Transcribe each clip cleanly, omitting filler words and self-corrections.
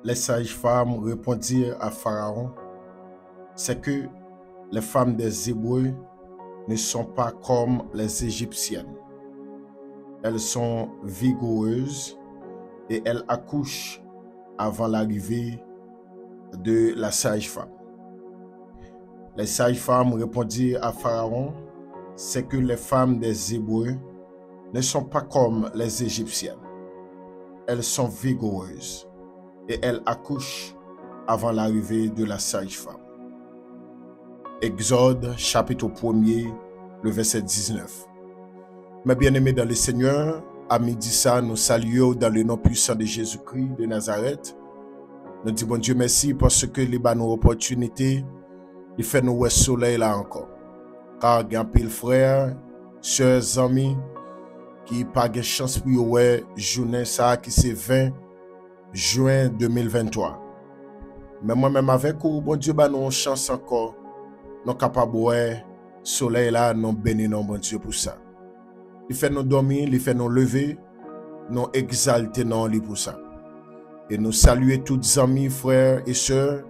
Les sages-femmes répondirent à Pharaon, c'est que les femmes des Hébreux ne sont pas comme les Égyptiennes. Elles sont vigoureuses et elles accouchent avant l'arrivée de la sage-femme. Les sages-femmes répondirent à Pharaon, c'est que les femmes des Hébreux ne sont pas comme les Égyptiennes. Elles sont vigoureuses et elles accouchent avant l'arrivée de la sage-femme. Exode, chapitre 1er, le verset 19. Mes bien-aimés dans le Seigneur, à midi ça, nous saluons dans le nom puissant de Jésus-Christ de Nazareth. Nous disons, bon Dieu, merci parce que les bonnes opportunités, il fait nous le soleil là encore. Car il y a un pile frères, sœurs, amis, qui n'ont pas de chance pour voir journée ça qui c'est 20 juin 2023. Mais moi-même avec vous, bon Dieu, nous avons chance encore. Nous sommes capables de voir soleil là, nous bénissons bon Dieu pour ça. Il fait nous dormir, il fait nous lever, nous exalter non lui pour ça. Et nous saluer toutes les amis, frères et sœurs,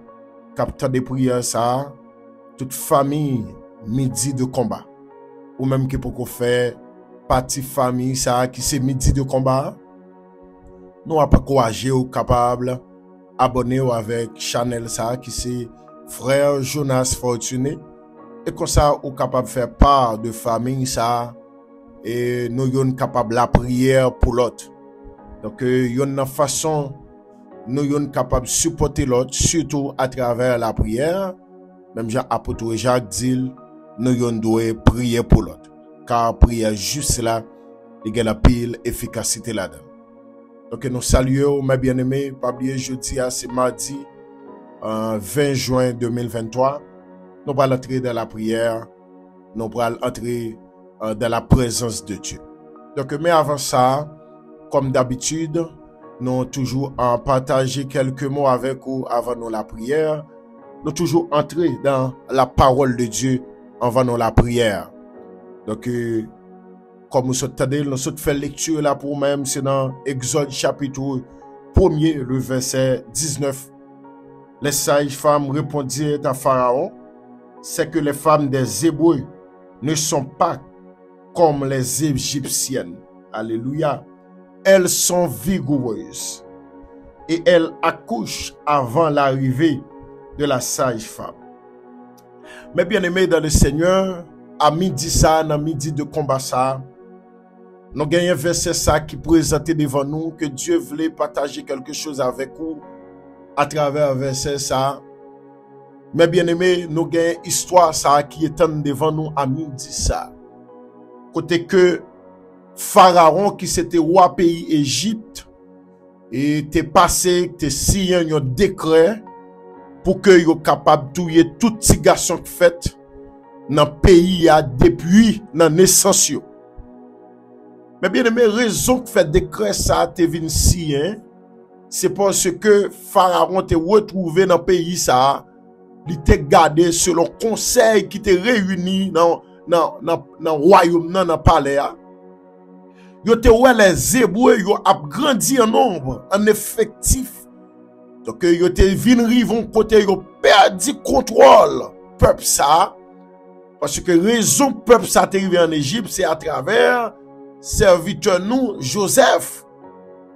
capteurs de prières ça, toute famille midi de combat. Ou même qui peut faire partie famille ça qui c'est midi de combat. Nous pas encourager ou capable abonner avec channel ça qui c'est frère Jonas Fortuné et comme ça ou capable faire part de famille ça et nous sommes capables la prière pour l'autre. Donc y a une façon nous sommes capables de supporter l'autre surtout à travers la prière. Même Jean apôtre Jacques dit nous devons prier pour l'autre car prière juste là il y a la pile efficacité là-dedans. Donc nous saluons mes bien-aimés, pas oublier jeudi c'est mardi 20 juin 2023. Nous allons entrer dans la prière, nous allons entrer dans la présence de Dieu. Donc mais avant ça, comme d'habitude, nous toujours partager quelques mots avec vous avant nous la prière. Nous toujours entrer dans la parole de Dieu avant nous la prière. Donc comme nous sommes fait lecture là pour même, c'est dans Exode chapitre 1er, le verset 19. Les sages-femmes répondirent à Pharaon, c'est que les femmes des Hébreux ne sont pas comme les Égyptiennes. Alléluia. Elles sont vigoureuses et elles accouchent avant l'arrivée de la sage-femme. Mais bien aimés dans le Seigneur, à midi ça, dans midi de combat ça, nous gagnons un verset ça qui présentait devant nous que Dieu voulait partager quelque chose avec vous à travers un verset ça. Mais bien aimé, nous gagnons histoire ça qui est devant nous à midi ça. Côté que Pharaon qui c'était roi pays Égypte et t'es passé, t'es signé un décret pour que yo capable tuer tout petit garçon qui fait dans le pays depuis la naissance. Mais bien aimé, raison que fait décret ça te vinn si c'est parce que Pharaon te retrouvé dans le pays ça, il te gardé selon conseil qui te réuni dans royaume dans palais. Yo te ouais les Hébreux yo a grandi en nombre, en effectif. Donc yo te vinn rivon côté yo perdu contrôle peuple ça parce que raison peuple ça te arrivé en Égypte c'est à travers serviteur nous Joseph.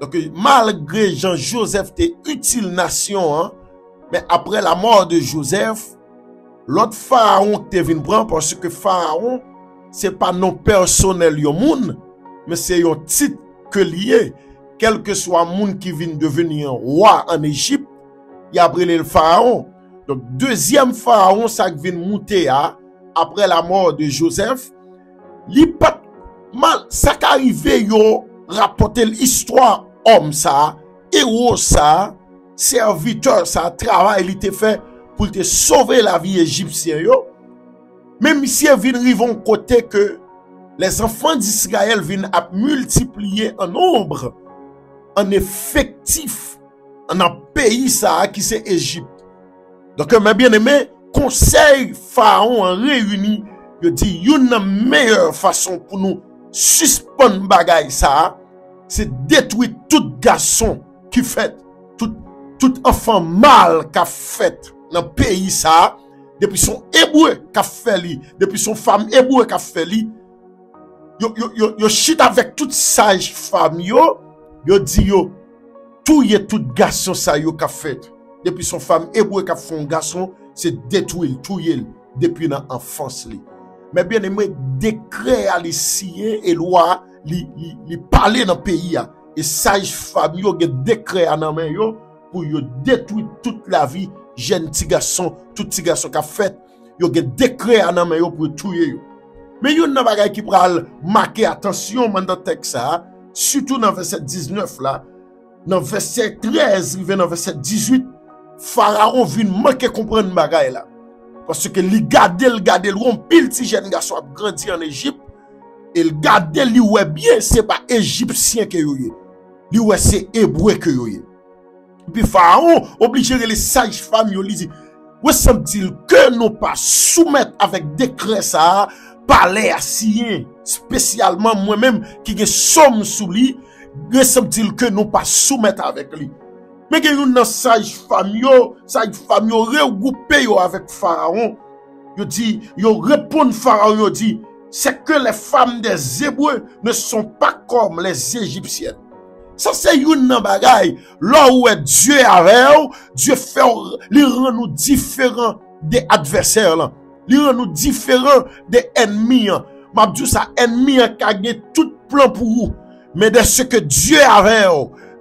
Donc malgré Jean Joseph était utile nation mais après la mort de Joseph l'autre pharaon te vinn prendre parce que pharaon c'est pas non personnel yo moun mais c'est un titre que lié quel que soit moun qui vient devenir roi en Égypte il a appelé le pharaon. Donc deuxième pharaon ça vient monter après la mort de Joseph li pas mal ça qu'arrivé yo rapporter l'histoire homme ça héros ça serviteur ça travail il était fait pour te sauver la vie égyptienne yo même si vient rivon côté que les enfants d'Israël viennent à multiplier en nombre en effectif dans un pays ça qui c'est Égypte. Donc mes bien-aimés, conseil pharaon en réuni, il dit une meilleure façon pour nous suspendre bagaille ça, c'est détruire tout garçon qui fait tout tout enfant mâle qu'a fait dans le pays ça, depuis son hébreu qu'a fait li, depuis son femme hébreu qu'a fait li, yo chit avec toute sage femme yo dit yo, tout garçon ça yo qu'a fait, depuis son femme hébreu qu'a fait un garçon, c'est détruire, tout depuis l'enfance li. Mais bien aimé, décret à li signer et loi li parler dans le pays et sage femme yo gen décret en main yo pour yo détruire toute la vie jeune petit garçon, tout petit garçon qu'a fait, yo gen décret en main yo pour tuer yo. Mais yon nan bagay qui pral marquer attention dans texte ça, surtout dans verset 19 là, dans verset 13, dans verset 18, Pharaon vient manquer comprendre bagay là. Parce que li gade on pile ti jeune garçon a grandi en Égypte et il gade li ouais bien c'est pas égyptien que yo. Li ouais c'est hébreu que yo. Puis Pharaon obligé les sages femmes yo li dit où semble-t-il que nous pas soumettre avec décret ça parler assien spécialement moi-même qui ge somme sous lui, où semble-t-il que nous pas soumettre avec lui. Mais que yon sage femme yo regroupé yo avec Pharaon, yo dit, yo répond Pharaon, yo dit, c'est que les femmes des Hébreux ne sont pas comme les Égyptiennes. Ça c'est yon nan bagay, là où est Dieu avec, Dieu fait, li rend nous différents des adversaires là. Li rend nous différents des ennemis. M'a dit ça, ennemi a gagné tout plan pour vous. Mais de ce que Dieu avait,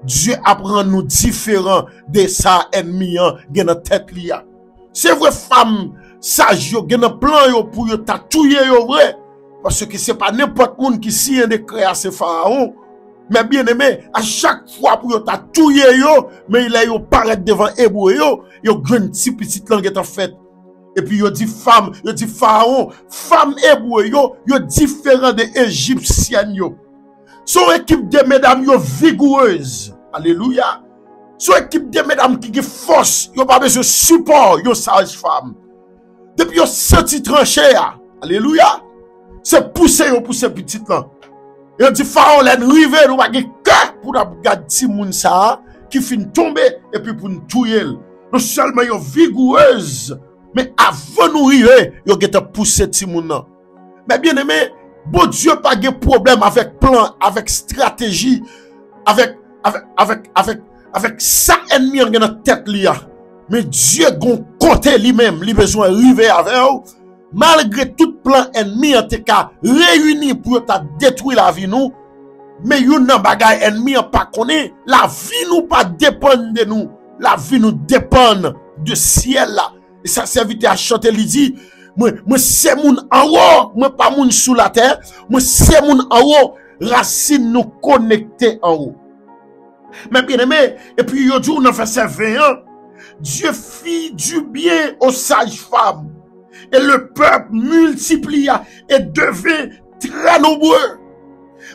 Dieu apprend nous différents de sa ennemi gen dans tête li. C'est vrai femme sage yo gen plan yo pour yo tatouyer yo vrai parce que c'est pas n'importe monde qui signe de créer ce pharaon. Mais bien aimé, à chaque fois pour yo tatouyer yo, mais il a yo paraître devant hébreu yo grand petite langue est en fait. Et puis yo dit femme, yo dit pharaon, femme hébreu yo différent des égyptiennes yo. Son équipe de mesdames yo vigoureuse. Alléluia. Son équipe de mesdames qui a force, yo pas besoin de support, yo sage femme. Depuis yo senti tranché. Alléluia. C'est pousser petite là. Yo dit pharaon l'en rive nous pas gen cœur pour garder ti moun ça qui fin tomber et puis pour nous tuer. Non seulement yo vigoureuse, mais avant nous rive, yo gete pousser ti moun nan. Mais bien aimé, bon Dieu pas de problème avec plan, avec stratégie, avec sa ennemi dans la tête liya. Mais Dieu gon côté lui-même, lui besoin arriver avec ou. Malgré tout plan ennemi en te ka réuni pour ta détruire la vie nous, mais yon nan bagay ennemi pas connaît, la vie nous pas dépend de nous, la vie nous dépend de ciel là. Et ça serviteur à chanter lui dit moi c'est moun en haut, moi pas moun sous la terre, moi c'est moun en haut, racine nous connecter en haut. Mais bien aimé, et puis yo dit dans verset 21, Dieu fit du bien aux sages femmes et le peuple multiplia et devint très nombreux.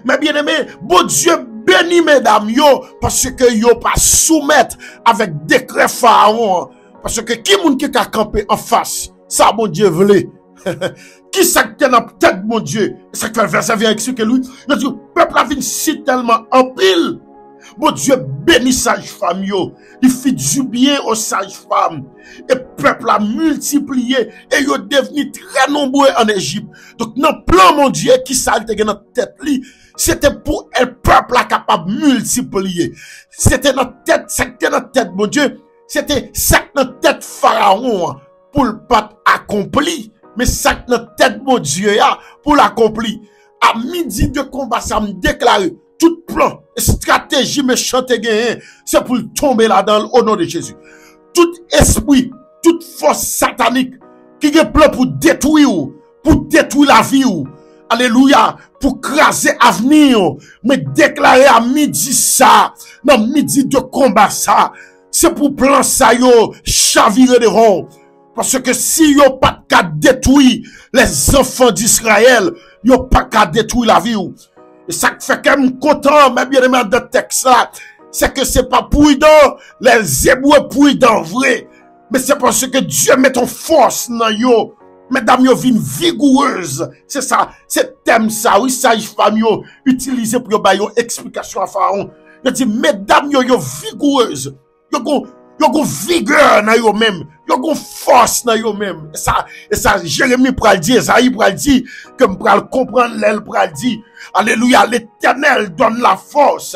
Mais bien aimé, bon Dieu bénit mesdames yo parce que yo pas soumettre avec décret pharaon. Parce que qui moun qui a campé en face, ça bon Dieu voulait. Qui ça qui dans tête mon Dieu? Ça que le verset vient expliquer lui. Il dit peuple a venu si tellement en pile. Bon Dieu bénit sage femme yo. Il fit du bien aux sages femmes. Et peuple a multiplié et yo devenu très nombreux en Égypte. Donc dans plan mon Dieu qui ça te dans tête li, c'était pour un peuple capable multiplier. C'était notre tête, c'était notre tête mon Dieu. C'était ça notre tête pharaon pour le pas accompli, mais ça notre tête mon Dieu pour l'accomplir. À midi de combat ça me déclare tout plan, stratégie méchante gagné, c'est pour tomber là-dedans au nom de Jésus. Tout esprit, toute force satanique qui a plan pour détruire la vie ou, alléluia, pour craser l'avenir, mais déclarer à midi ça, dans midi de combat ça, c'est pour plan ça yo chavirer de rond. Parce que si yo pas qu'à détruire les enfants d'Israël, yo pas qu'à détruire la vie ou. Et ça fait que me content, mais bien aimé de texte là, c'est que c'est pas prudent, les Hébreux prudents vrai, mais c'est parce que Dieu met en force dans yo. Mesdames yo vin vigoureuse, c'est ça, c'est thème ça, oui, sage femme yo, utilisé pour yo ba yo explication à Pharaon. Il dit, mesdames yo vigoureuse, Yo gon vigueur dans yo même. Yo gon force dans yo même. Et ça Jérémie pral dire, Esaïe pral dire, que m'pral comprendre l'elle pral dire. Alléluia, l'Éternel donne la force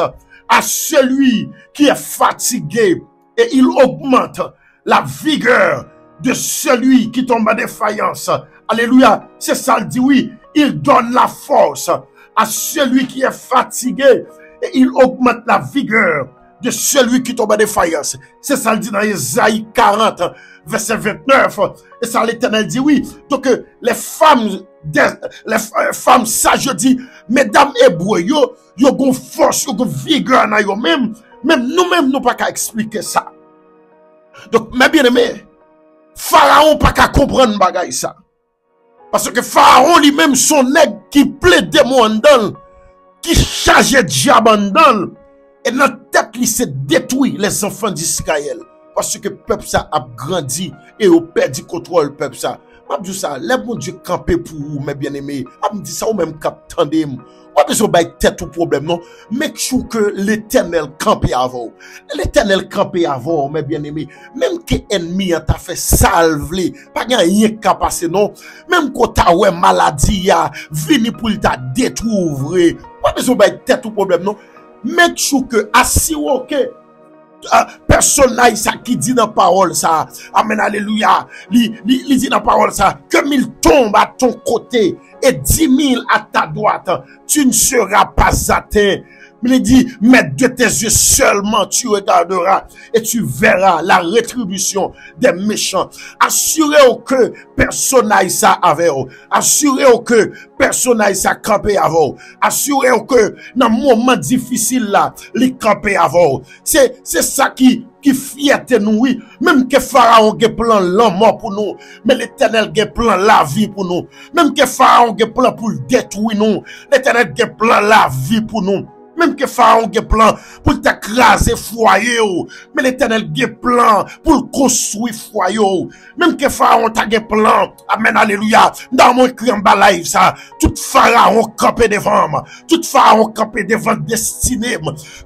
à celui qui est fatigué et il augmente la vigueur de celui qui tombe en défaillance. Alléluia, c'est ça le dit, oui. Il donne la force à celui qui est fatigué et il augmente la vigueur de celui qui tombe en défaillance. C'est ça le dit dans Esaïe 40, verset 29. Et ça l'Éternel dit, oui. Donc les femmes sages, je dis, mesdames hébreux, yo gon force, yo gon vigueur dans yo même nous pas qu'à expliquer ça. Donc mes bien-aimés, Pharaon pas qu'à comprendre bagay ça. Parce que Pharaon lui-même son nègre qui plaît démon dans, qui charge diable dans, et dans tête il s'est détruit les enfants d'Israël. Parce que le peuple ça a grandi et au perdu contrôle peuple ça. M'a dit ça, les bon Dieu camper pour vous, mes bien-aimés. M'a dit ça ou même cap tandem. Pas besoin de tête au problème, non. Make sure que l'Éternel campe avant. L'Éternel campe avant, mes bien-aimés. Même que l'ennemi a fait salve, pas rien qu'à passer, non. Même quand t'as ouais maladie, vini pour t'a détruire. Pas besoin de tête au problème, non. Make sure que assurez que personnage ça qui dit dans parole ça, amen, alléluia, li dit dans parole ça, que 1000 tombent à ton côté et 10 000 à ta droite, tu ne seras pas atteint. Il dit, mais de tes yeux seulement tu regarderas et tu verras la rétribution des méchants. Assurez-vous que personnage ça avec vous. Assurez-vous que personnage ça campé avec vous. Assurez-vous que dans moment difficile là, les campé avec vous. C'est ça qui fierté nous, oui. Même que Pharaon a plan la mort pour nous, mais l'Éternel a plan la vie pour nous. Même que Pharaon a plan pour détruire nous, l'Éternel a plan la vie pour nous. Même que Pharaon a plan pour t'écraser foyer, mais l'Éternel a plan pour construire foyer. Même que Pharaon a plan, amen, alléluia, dans mon cri en bas live ça, tout Pharaon campé devant moi, tout Pharaon campé devant destinée,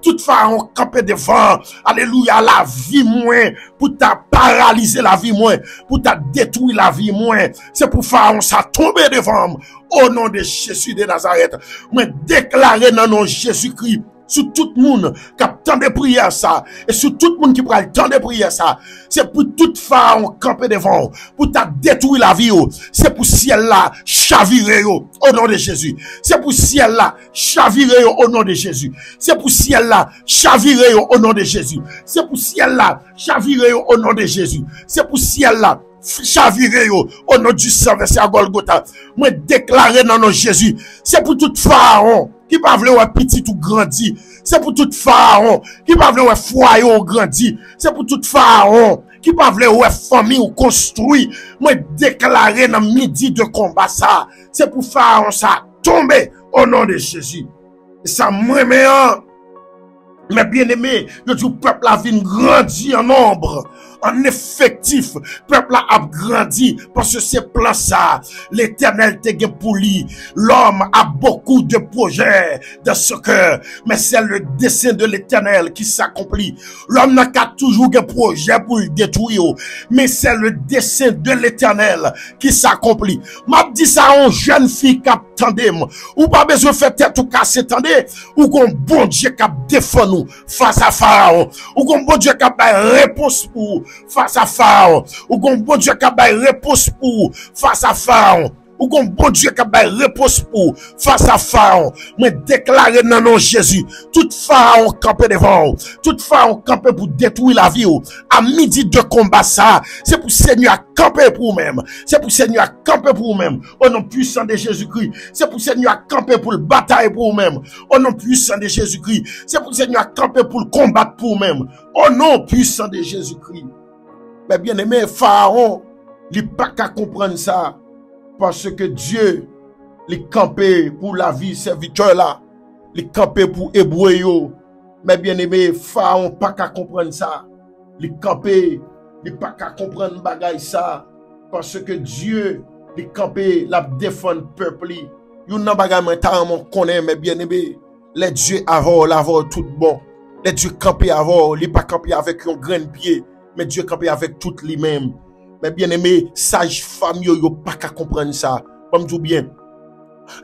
tout Pharaon campé devant, alléluia, la vie moins, pour t'a paralyser la vie moins, pour t'a détruire la vie moins, c'est pour Pharaon ça tomber devant moi. Au nom de Jésus de Nazareth, moi déclarer dans nom de Jésus-Christ sur tout le monde qui a tant de prières ça, et sur tout le monde qui prend le temps de prières ça, c'est pour toute Pharaon camper devant, pour t'a détruire la vie, c'est pour ciel là chavirer au nom de Jésus, c'est pour ciel là chavirer au nom de Jésus, c'est pour ciel là chavirer au nom de Jésus, c'est pour ciel là chavirer au nom de Jésus, c'est pour ciel là chavirer au nom du sang versé à Golgotha. Moi déclarer dans nom Jésus, c'est pour tout Pharaon qui pas vle ouais petit ou grandi, c'est pour tout Pharaon qui pas vle ouais foyer ou grandi, c'est pour tout Pharaon qui pas vle ouais famille ou construit. Moi déclarer dans midi de combat ça, c'est pour Pharaon ça tomber au nom de Jésus. Et ça moi meilleur. Mais bien aimé, le peuple a vu grandir en nombre, en effectif. Peuple a grandi parce que c'est plan ça. L'Éternel te gen pour lui. L'homme a beaucoup de projets dans ce cœur, mais c'est le dessein de l'Éternel qui s'accomplit. L'homme n'a qu'à toujours des projets pour le détruire, mais c'est le dessein de l'Éternel qui s'accomplit. M'a dit ça à une jeune fille qui attendait, ou pas besoin de faire tête ou casser, attendez, ou qu'on bon Dieu qui défend nous face à Pharaon, ou qu'on bon Dieu qui a réponse pour face à Pharaon, ou qu'on bon Dieu qui a réponse pour face à Pharaon, ou qu'on bon Dieu qui a réponse pour face à Pharaon. Mais déclarer dans nom Jésus, tout Pharaon campé devant, tout Pharaon campé pour détruire la vie, à midi de combat ça, c'est pour Seigneur camper pour vous-même, c'est pour Seigneur camper pour vous-même, au nom puissant de Jésus-Christ, c'est pour Seigneur camper pour le bataille pour vous-même, au nom puissant de Jésus-Christ, c'est pour Seigneur camper pour le combattre pour vous-même, au nom puissant de Jésus-Christ. Mais bien aimé, Pharaon, il n'a pas qu'à comprendre ça. Parce que Dieu, il campé pour la vie serviteur là, il campé pour Hébreu. Mais bien aimé, Pharaon pas qu'à comprendre ça. Il campé, il pas qu'à comprendre bagay ça. Parce que Dieu, il campé la défendre peuple. Yon nan bagay mentalement connaît, mais bien aimé, les dieux avant tout bon. Les dieux campé avant, il pas campé avec un grain de pied. mais Dieu campé avec tout lui-même. Mais bien aimé, sage femme yo pas qu'à comprendre ça. Comme je dis bien,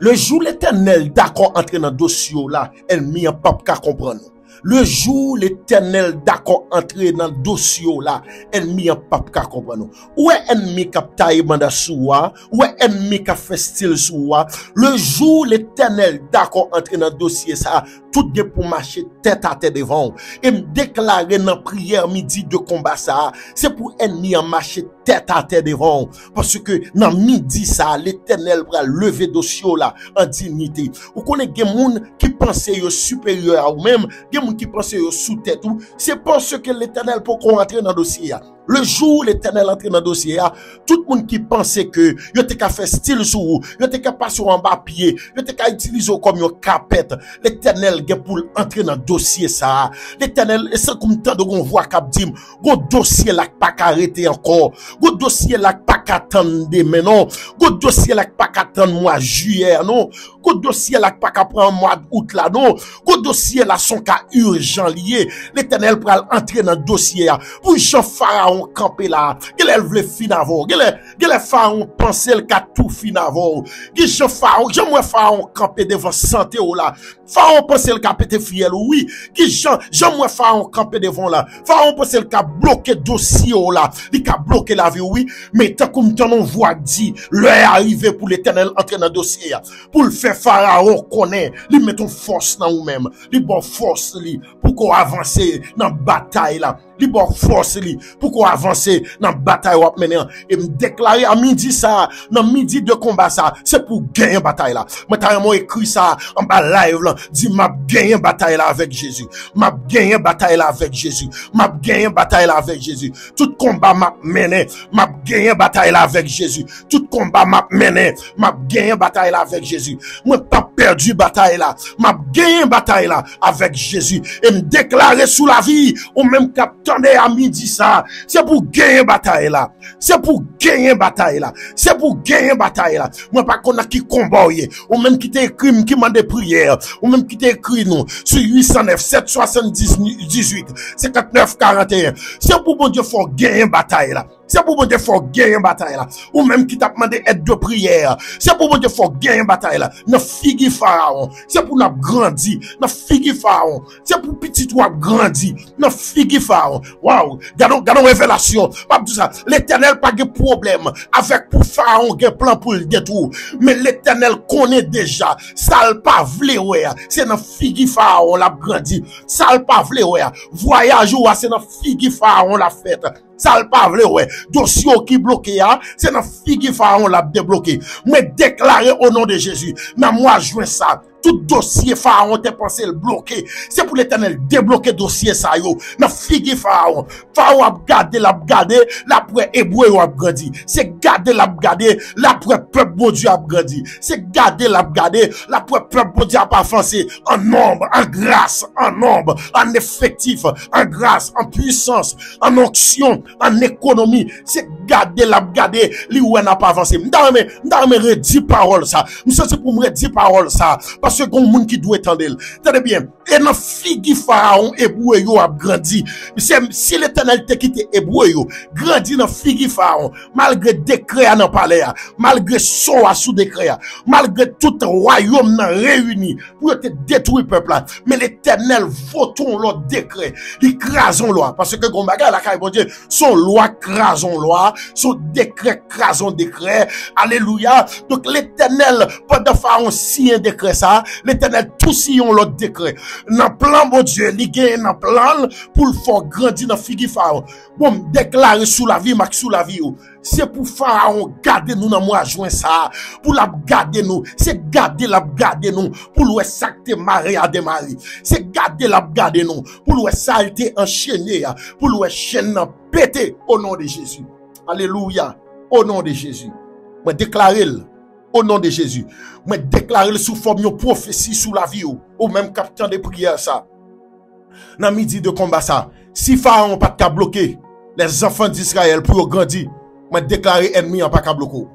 le jour l'Éternel d'accord entrer dans dossier là, ennemi a pas qu'à comprendre. Le jour l'Éternel d'accord entrer dans dossier là, ennemi a pas qu'à comprendre. Où est ennemi qui a taillé banda soua, où est ennemi qui a fait style soua. Le jour l'Éternel d'accord entrer dans dossier ça, tout de pour marcher tête à tête devant et me déclarer dans prière midi de combat ça, c'est pour ennemi à marcher tête à tête devant parce que dans midi ça l'Éternel va lever dossier là en dignité. Ou connaît des monde qui pensaient yo supérieur à ou même, des monde qui pensaient yo sous tête ou, c'est parce que l'Éternel pour qu'on rentre dans dossier. Le jour l'Éternel entre dans dossier, tout le monde qui pensait que yo te ka faire style sous, yo te ka passer en bas pied, yo te ka utiliser comme une capette, l'Éternel gen pour entrer dans dossier ça. L'Éternel, c'est comme tant de on voit cap dim, go dossier là pas arrêter encore, go dossier là pas attendre demain non, go dossier là pas attendre mois juillet non, go dossier là pas prendre mois d'août là non, go dossier là son cas urgent lié. L'Éternel pral entrer dans dossier pour Jean Pharaon campé là, qu'il veut fin avant, qu'il Pharaon penser le cas tout fin avant, qu'il Jean Pharaon campé devant santé ou là, Pharaon penser le cas pété fiel oui, qu'il Jean Pharaon campé devant là, Pharaon penser le cas bloqué dossier ou là, il a bloqué la vie oui, mais tant comme tant on voit dit, l'heure arrivé pour l'Éternel entrer dans dossier, pour le faire Pharaon connaît, il met ton force dans ou même, il bon force li pour qu'on avance dans bataille là. Li bon force li pour qu'on avance dans bataille ou maintenant et me déclarer à midi ça dans midi de combat ça c'est pour gagner bataille là moi t'as écrit ça en bas live là dit m'a gagner bataille là avec Jésus m'a gagner bataille là avec Jésus m'a gagner bataille là avec Jésus tout combat m'a mené m'a gagner bataille là avec Jésus tout combat m'a mené m'a gagner bataille là avec Jésus moi pas perdu bataille là m'a gagner bataille là avec Jésus et me déclarer sous la vie ou même capteur à midi ça, c'est pour gagner bataille là. C'est pour gagner bataille là. C'est pour gagner bataille là. Moi pas qu'on a qui combat ou même qui t'écrit qui m'a des prières, ou même qui t'écrit nous sur 809 778 59 41. C'est pour bon Dieu faut gagner bataille là. C'est pour bon Dieu faut gagner bataille là. Ou même qui t'a demandé aide de prière. C'est pour bon Dieu faut gagner bataille là. N'a figue Pharaon. C'est pour n'a grandi. N'a figue Pharaon. C'est pour petit toi grandi. N'a figue Pharaon. Waouh. Gardons révélation. Pas tout ça. L'Éternel pas de problème avec pour Pharaon un plan pour le détour. Mais l'Éternel connaît déjà. Ça le pas vle ouais. C'est dans figue Pharaon l'a grandi. Ça le pas vle ouais. Voyage ou c'est dans figue Pharaon la fête. Ça le pas vle ouais. Dossier qui bloqué c'est dans figue Pharaon l'a débloqué. Mais déclaré au nom de Jésus. N'a moi joint ça. Tout dossier Pharaon t'es pensé le bloquer. C'est pour l'Éternel débloquer dossier ça yo. N'a figue Pharaon. Pharaon a gardé l'après hébreu a grandi. C'est garder l'après peuple bon Dieu a grandi. C'est garder l'après peuple bon Dieu a pas avancé en nombre, en grâce, en nombre, en effectif, en grâce, en puissance, en onction, en économie. C'est garder li ou n'a pas avancé. M'dame redit parole ça. C'est pour me redire parole ça. Parce que gon moun qui doit entendre. Tenez bien, et dans figue Pharaon hébreu yo a grandi. Si l'Éternel te quitté hébreu yo, grandi dans figue Pharaon, malgré décret dans palais, malgré son sous décret, malgré tout royaume nan réuni pour te détruire peuple là, mais l'Éternel votons l'autre décret, l'écrasons loi parce que gon bagay la kay bon Dieu, son loi crasons loi, son décret crasons décret. Alléluia. Donc l'Éternel pendant Pharaon si un décret ça, l'Éternel tout sillon l'autre décret. Dans plan bon Dieu, li gen dans plan pour le faire grandir dans figue Pharaon. Bon, déclarer sous la vie, sous la vie. C'est pour Pharaon garder nous dans moi joint ça. Pour la garder nous. C'est garder nous. Pour le sacté maré à démarrer. C'est garder nous. Pour le saleté enchaîné. Pour le chaîne pété au nom de Jésus. Alléluia. Au nom de Jésus. Moi déclarer au nom de Jésus. Moi déclarer sous forme de prophétie sous la vie ou même capitaine de prière ça. Dans midi de combat ça. Si Pharaon pas qu'à bloquer les enfants d'Israël pour grandir, moi déclarer ennemi en pas qu'à bloquer.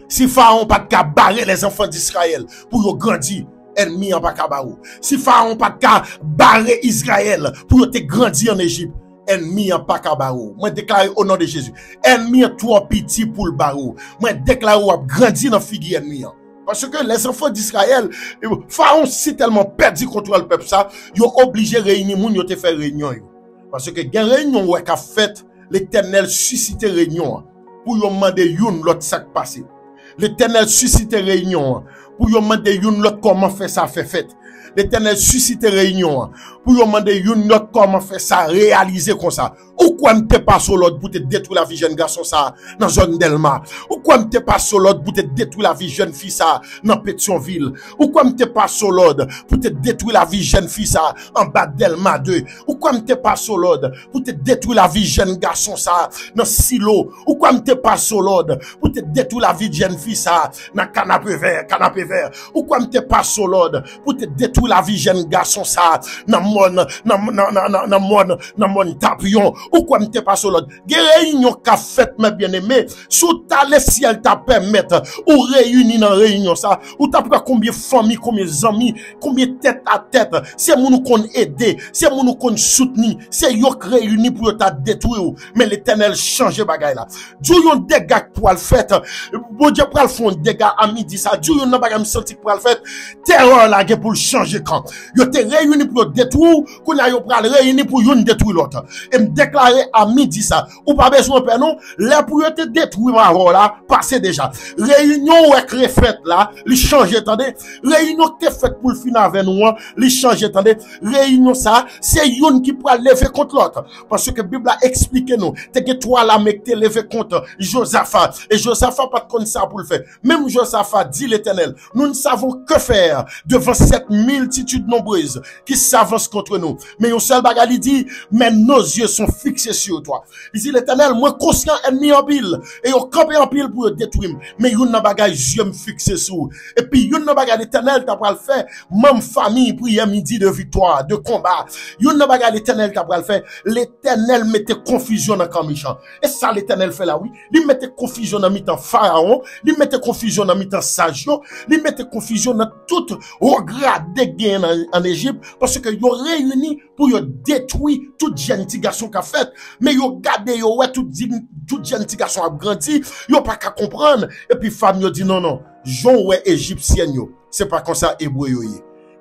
Si Pharaon pas qu'à barrer les enfants d'Israël pour grandir, ennemi en pas qu'à barrer. Si Pharaon pas qu'à barrer Israël pour te grandir en Égypte, ennemi en pas kabaro. Moi déclare au nom de Jésus. Ennemi trop petit pour le barreau. Moi déclare ou a grandi dans figure ennemi. Parce que les enfants d'Israël, Pharaon si tellement perdu contre le peuple ça, ils ont obligé réunir moun, ils ont fait réunion. Parce que gen réunion ouais qu'a fait l'Éternel susciter réunion pour yon demander yon l'autre ça passé. L'Éternel susciter réunion pour yon demander yon l'autre comment faire ça fait. L'Éternel suscite réunion pour demander une autre comment faire ça réaliser comme ça. Ou quoi m'te pas sur l'autre pour te détruire la vie jeune garçon ça dans zone Delma. Ou quoi m'te pas sur l'autre pour te détruire la vie jeune fille ça dans Pétionville. Ou quoi m'te pas sur l'autre pour te détruire la vie jeune fille ça en bas Delma 2. Ou quoi m'te pas sur l'autre pour te détruire la vie jeune garçon ça dans Silo. Ou quoi m'te pas sur l'autre pour te détruire la vie jeune fille ça dans canapé vert. Ou quoi m'te pas sur l'autre pour te détruire la vie jeune garçon ça dans mon tapion. Ou quoi m'te pas sur l'autre. Gen réunion qu'a fait mes bien-aimés, sous ta le ciel t'a permettre ou réunir dans réunion ça, ou t'a pris combien famille, combien amis, combien tête à tête, c'est moun qu'on aider, c'est moun qu'on soutenir, c'est yo réuni pour t'a détruire, mais l'Éternel change bagay là. Dieu yon dégâts pour le fait, bon Dieu pour le fond dégâts à midi ça, Dieu yon nan bagay me senti pour le fait, terreur là pour changer camp. Yo te réuni pour détruire, qu'on a yo pral réuni pour yon détruire l'autre. Et me déclarer à midi ça, ou pas besoin père non, les pour te détruire ma là, passé déjà. Réunion avec refait là, li change attendez. Réunion qui fait pour le fin avec nous, li change attendez. Réunion ça, c'est yon qui pourra lever contre l'autre. Parce que Bible a expliqué nous, t'es que toi là mec t'es levé contre Josaphat. Et Josaphat pas de ça pour le faire. Même Josaphat dit l'Éternel, nous ne savons que faire devant cette multitude nombreuse qui s'avance contre nous. Mais un seul bagage il dit, mais nos yeux sont fixés sur toi. Il dit l'Éternel, moi conscient ennemi en pile et au campé en pile pour détruire. Mais yon n'a bagage yeux me fixé sur. Et puis yon n'a bagage l'Éternel t'a pas le faire. Même famille prière midi de victoire, de combat. Yon n'a bagage l'Éternel t'a pas le faire. L'Éternel mettait confusion dans camp méchant. Et ça l'Éternel fait là oui. Il mettait confusion dans mi-temps Pharaon, il mettait confusion dans mi-temps Sagio, il mettait confusion dans tout regret des gains en Égypte parce que yo réuni pour yo détruire toute jeune petit garçon qu'a fait. Mais yo gade yo ouais toute jeune petit garçon a grandi, yo pas qu'à comprendre et puis femme yo dit non Jean ouais égyptienne yo, c'est pas comme ça hébreu yo.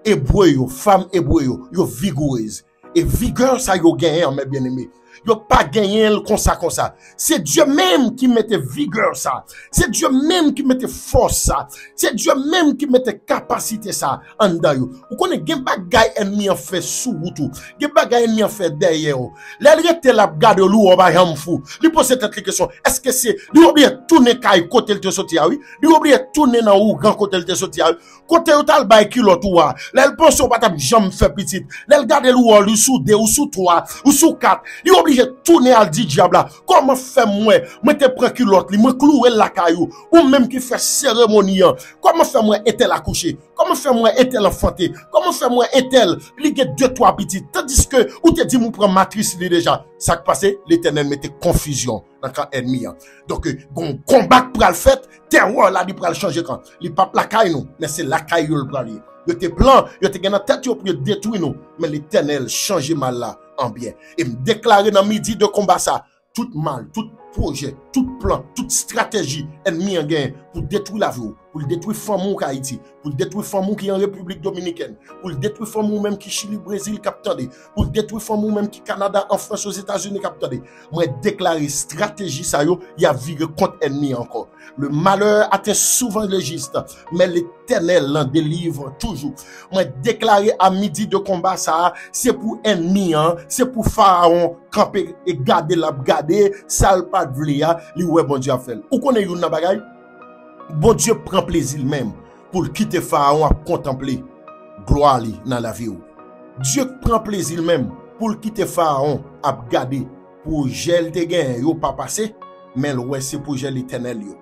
Hébreu yo, femme hébreu yo vigoureuse et vigueur ça yo gagné mes bien-aimés. Yo pas gagné comme ça. C'est Dieu même qui mettait vigueur ça. C'est Dieu même qui mettait force ça. C'est Dieu même qui mettait capacité ça en dedans. Ou connaît gen bagay ennemi en fait sous tout. Gen bagay ennemi en fait derrière. Là il était là garde lou ba yam fou. Lui pose cette question. Est-ce que c'est lui oublier tourner kay côté le te sorti oui. Lui oublier tourner dans ou grand côté le te sorti côté ou tal bay kilo toi. Là il pense pas t'a jamais fait petite. Là il garde lou lui sous 2 ou sous 3 ou sous 4. Lui obligé tourner à dit diable comment fait moi te prends culotte li moi clouer la caillou ou même qui fait cérémonie comment fait moi est-elle accoucher comment fait moi est-elle enfanté comment fait moi est-elle li get 2-3 petits tandis que ou te dit moi prend matrice li déjà ça qui passé l'Éternel mettait confusion dans camp ennemi donc bon combat pour le fait terreur là il pour changer quand li pas la caille nous mais c'est la caille le prend li yo te plan yo te gagné tête pour détruire nous mais l'Éternel change mal là en bien et me déclarer dans midi de combat ça tout mal tout projet tout plan toute stratégie ennemi en gain pour détruire la vie pour détruire famille qui Haïti pour détruire famille qui en République Dominicaine pour détruire famille même qui Chili Brésil captandé pour détruire famille même qui Canada en France aux États-Unis captandé moi déclarer stratégie ça yo y a viré contre ennemi encore le malheur atteint souvent le juste mais l'Éternel l'en délivre toujours moi déclarer à midi de combat ça c'est pour ennemi c'est pour Pharaon camper et garder la garder ça pas de vlia li ouais bon Dieu a fait ou connaît yon nan bagay bon Dieu prend plaisir même pour quitter Pharaon à contempler gloire li dans la vie. Dieu prend plaisir même pour quitter Pharaon à garder pour gel te gain yo pas passé mais ouais c'est pour gel l'Éternel yo.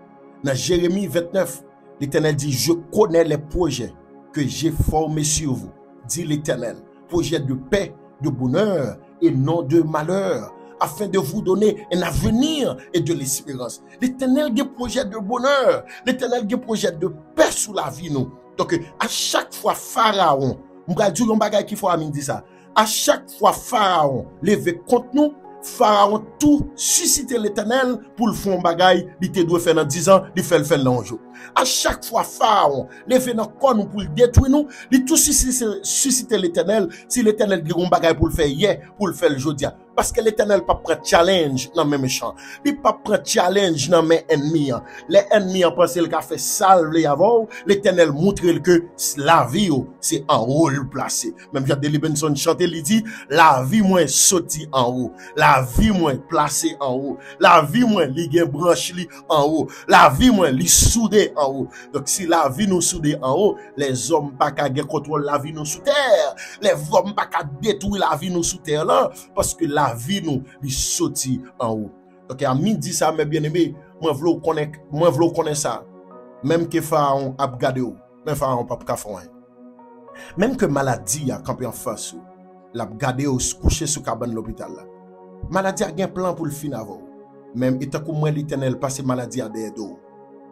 Dans Jérémie 29 l'Éternel dit je connais les projets que j'ai formés sur vous dit l'Éternel projets de paix de bonheur et non de malheur afin de vous donner un avenir et de l'espérance. L'Éternel a des projets de bonheur. L'Éternel a des projets de paix sous la vie nous. Donc à chaque fois Pharaon, m'ga dire un bagay qu'il faut amin dire ça. À chaque fois Pharaon levé contre nous, Pharaon tout susciter l'Éternel pour le faire bagaille, il te doit faire dans 10 ans, il fait le faire dans un jour. À chaque fois Pharaon levé dans corps nous pour le détruire nous, il tout susciter l'Éternel, si l'Éternel dit un bagaille pour le faire hier, pour le faire le jour. Parce que l'Éternel pas prend challenge dans mes méchants. Il pas prend challenge dans mes ennemis. Les ennemis ont pensé qu'il a fait salve avant. L'Éternel montre que la vie, c'est en haut le placé. Même Jacques de Benson chanté, il dit, la vie moins sorti en haut. La vie moins placé en haut. La vie moins li gen branche li en haut. La vie moins li soudé en haut. Donc si la vie nous soudé en haut, les hommes pas qu'à contrôler la vie nous sous terre. Les hommes pas qu'à détruire la vie nous sous terre là. Parce que la vie nous li sorti en haut. Donc à midi ça mes bien-aimés, moi v'lou connaître ça. Même que Pharaon a gardé ou, même Pharaon pas ka faire. Même que maladie a campé en face ou, l'a gardé ou couché sous cabane l'hôpital là. Maladie a un plan pour le fin avant. Même étant que moi l'Éternel passe maladie à derrière d'eau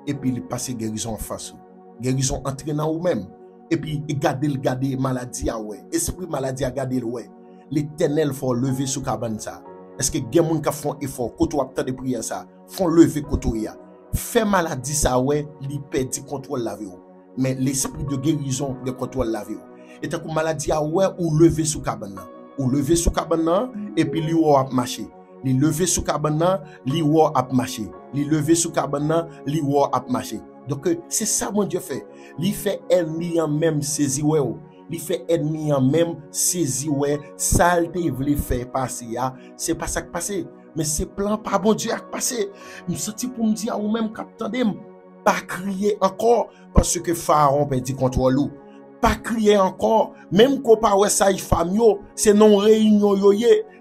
et puis il passe guérison en face ou. Guérison entraînant ou même et puis garder maladie à ouais. Esprit maladie à garder le ouais. L'Éternel faut lever sous cabane ça. Est-ce que gen moun ka font effort koto ap tan de prière ça, font lever koto ya. Fait maladie ça ouais, li perdit contrôle la vie. Mais l'esprit de guérison de contrôle la vie. Et tant que maladie a ouais ou lever sous cabane. Ou lever sous cabane et puis li ou ap marcher. Li lever sous cabane, li ou ap marcher. Li lever sous cabane, li ou ap marcher. Donc c'est ça mon Dieu fait. Li fait ennemi en même saisi ouais. Il fait ennemi en même saisi ouais salte vle faire passer ya c'est pas ça qui passé mais c'est plan pas bon Dieu a passé me senti pour me dire ou même captandem pas crier encore parce que Pharaon perdit contrôle ou pas crier encore même qu'on pas ouais ça femme yo c'est non réunion yo